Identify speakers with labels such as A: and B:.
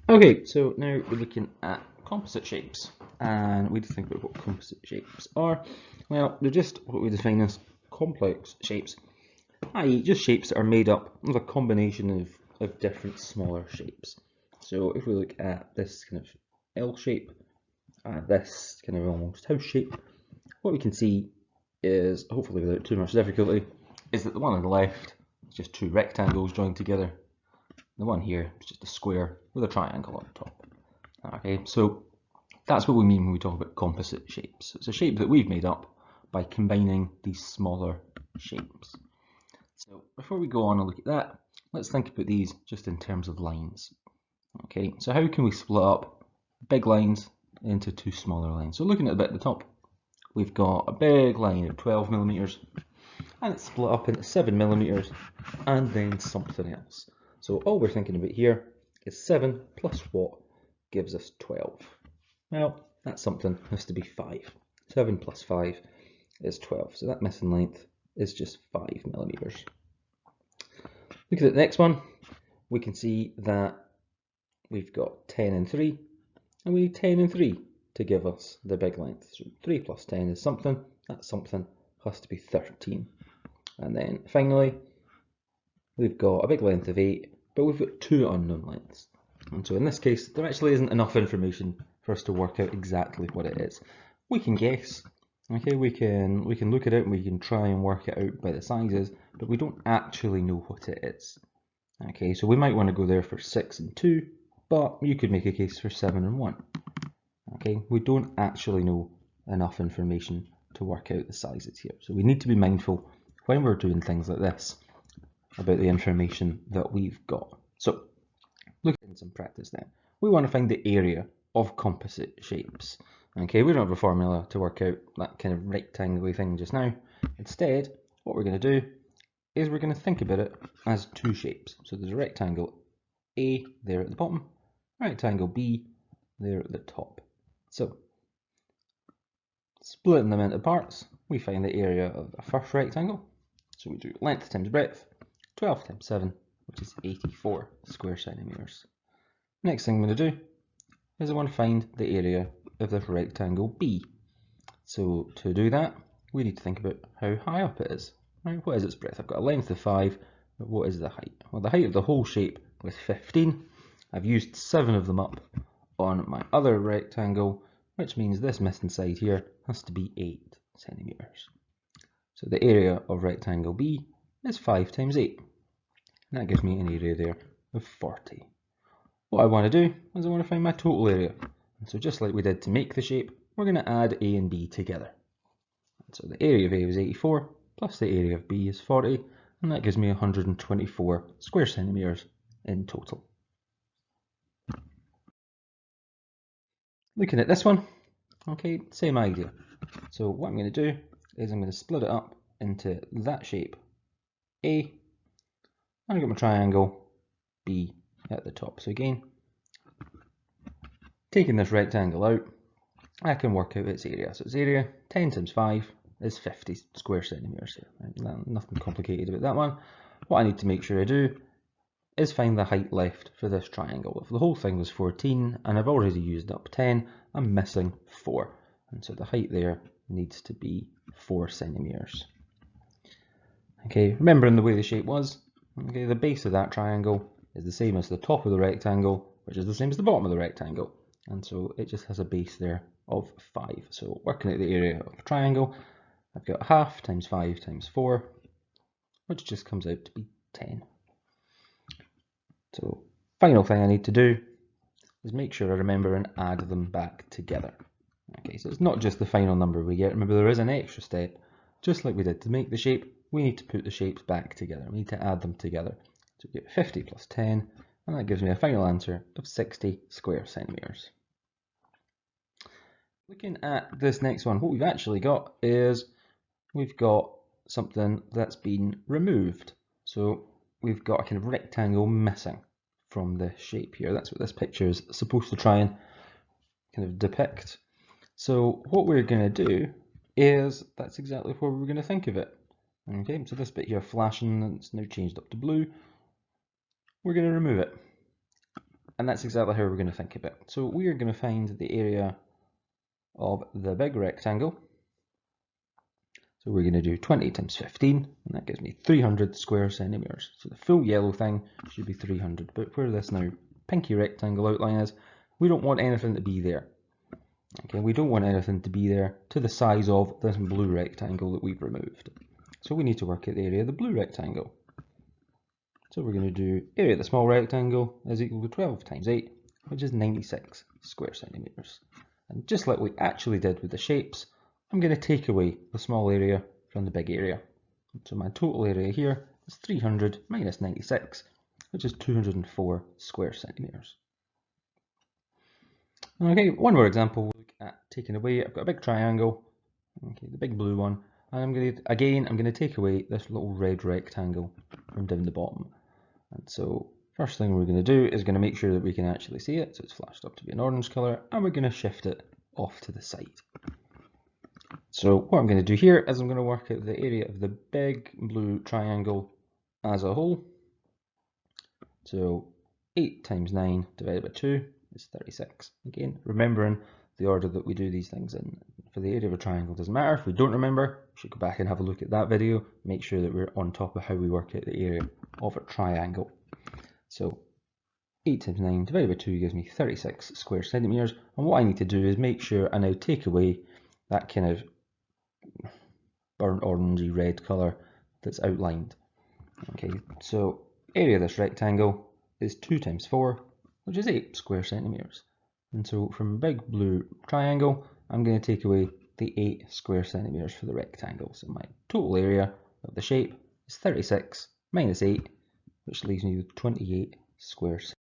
A: Okay, so now we're looking at composite shapes, and we need to think about what composite shapes are. Well, they're just what we define as complex shapes, i.e. just shapes that are made up of a combination of different smaller shapes. So if we look at this kind of L shape, this kind of almost house shape, what we can see is, hopefully without too much difficulty, is that the one on the left is just two rectangles joined together. The one here is just a square with a triangle on top. Okay, so that's what we mean when we talk about composite shapes. It's a shape that we've made up by combining these smaller shapes. So before we go on and look at that, let's think about these just in terms of lines. Okay, so how can we split up big lines into two smaller lines? So looking at the bit at the top, we've got a big line of 12 millimeters, and it's split up into 7 millimeters, and then something else. So all we're thinking about here is 7 plus what gives us 12. Well, that something has to be 5. 7 plus 5 is 12, so that missing length is just 5 millimeters. Look at the next one. We can see that we've got 10 and 3, and we need 10 and 3 to give us the big length. So 3 plus 10 is something, that something has to be 13. And then finally, we've got a big length of 8, but we've got two unknown lengths. And so in this case, there actually isn't enough information for us to work out exactly what it is. We can guess, okay, we can look at it and we can try and work it out by the sizes, but we don't actually know what it is. Okay, so we might want to go there for 6 and 2, but you could make a case for 7 and 1. Okay, we don't actually know enough information to work out the sizes here. So we need to be mindful when we're doing things like this about the information that we've got. So looking at some practice then, we want to find the area of composite shapes. Okay, we don't have a formula to work out that kind of rectangular thing just now. Instead, what we're going to do is we're going to think about it as two shapes. So there's a rectangle A there at the bottom, rectangle B there at the top. So splitting them into parts, we find the area of the first rectangle. So we do length times breadth, 12 times 7, which is 84 square centimetres. Next thing I'm going to do is I want to find the area of this rectangle B. So to do that, we need to think about how high up it is. Right? What is its breadth? I've got a length of 5, but what is the height? Well, the height of the whole shape was 15. I've used 7 of them up on my other rectangle, which means this missing side here has to be 8 centimetres. So the area of rectangle B is 5 times 8. And that gives me an area there of 40. What I want to do is I want to find my total area. And so just like we did to make the shape, we're going to add A and B together. And so the area of A was 84, plus the area of B is 40, and that gives me 124 square centimetres in total. Looking at this one, okay, same idea. So what I'm going to do is I'm going to split it up into that shape A, and I've got my triangle B at the top. So again, taking this rectangle out, I can work out its area. So its area, 10 times 5 is 50 square centimetres here. Right? Nothing complicated about that one. What I need to make sure I do is find the height left for this triangle. If the whole thing was 14 and I've already used up 10, I'm missing 4. And so the height there needs to be 4 centimetres. Okay, remembering the way the shape was, okay, the base of that triangle is the same as the top of the rectangle, which is the same as the bottom of the rectangle. And so it just has a base there of 5. So working out the area of a triangle, I've got half times 5 times 4, which just comes out to be 10. So final thing I need to do is make sure I remember and add them back together. Okay, so it's not just the final number we get. Remember, there is an extra step. Just like we did to make the shape, we need to put the shapes back together. We need to add them together. So we get 50 plus 10, and that gives me a final answer of 60 square centimetres. Looking at this next one, what we've actually got is we've got something that's been removed. So we've got a kind of rectangle missing from this shape here. That's what this picture is supposed to try and kind of depict. So what we're going to do is, that's exactly what we're going to think of it. Okay, so this bit here flashing, it's now changed up to blue. We're going to remove it. and that's exactly how we're going to think of it. So we are going to find the area of the big rectangle. So we're going to do 20 times 15, and that gives me 300 square centimetres. So the full yellow thing should be 300, but where this now pinky rectangle outline is, we don't want anything to be there. Okay, we don't want anything to be there to the size of this blue rectangle that we've removed. So we need to work out the area of the blue rectangle. So we're going to do area of the small rectangle is equal to 12 times 8, which is 96 square centimetres. And just like we actually did with the shapes, I'm going to take away the small area from the big area. So my total area here is 300 minus 96, which is 204 square centimetres. Okay, one more example, we'll look at taking away. I've got a big triangle, okay, the big blue one, and I'm going to take away this little red rectangle from down the bottom. And so first thing we're going to do is going to make sure that we can actually see it, so it's flashed up to be an orange colour, and we're going to shift it off to the side. So what I'm going to do here is I'm going to work out the area of the big blue triangle as a whole. So 8 times 9 divided by 2 is 36. Again, remembering the order that we do these things in. For the area of a triangle, doesn't matter. If we don't remember, we should go back and have a look at that video. Make sure that we're on top of how we work out the area of a triangle. So 8 times 9 divided by 2 gives me 36 square centimetres. And what I need to do is make sure I now take away that kind of burnt orangey red colour that's outlined. Okay, so area of this rectangle is 2 times 4, which is 8 square centimetres. And so from big blue triangle, I'm going to take away the 8 square centimetres for the rectangle. So my total area of the shape is 36 minus 8, which leaves me with 28 square centimetres.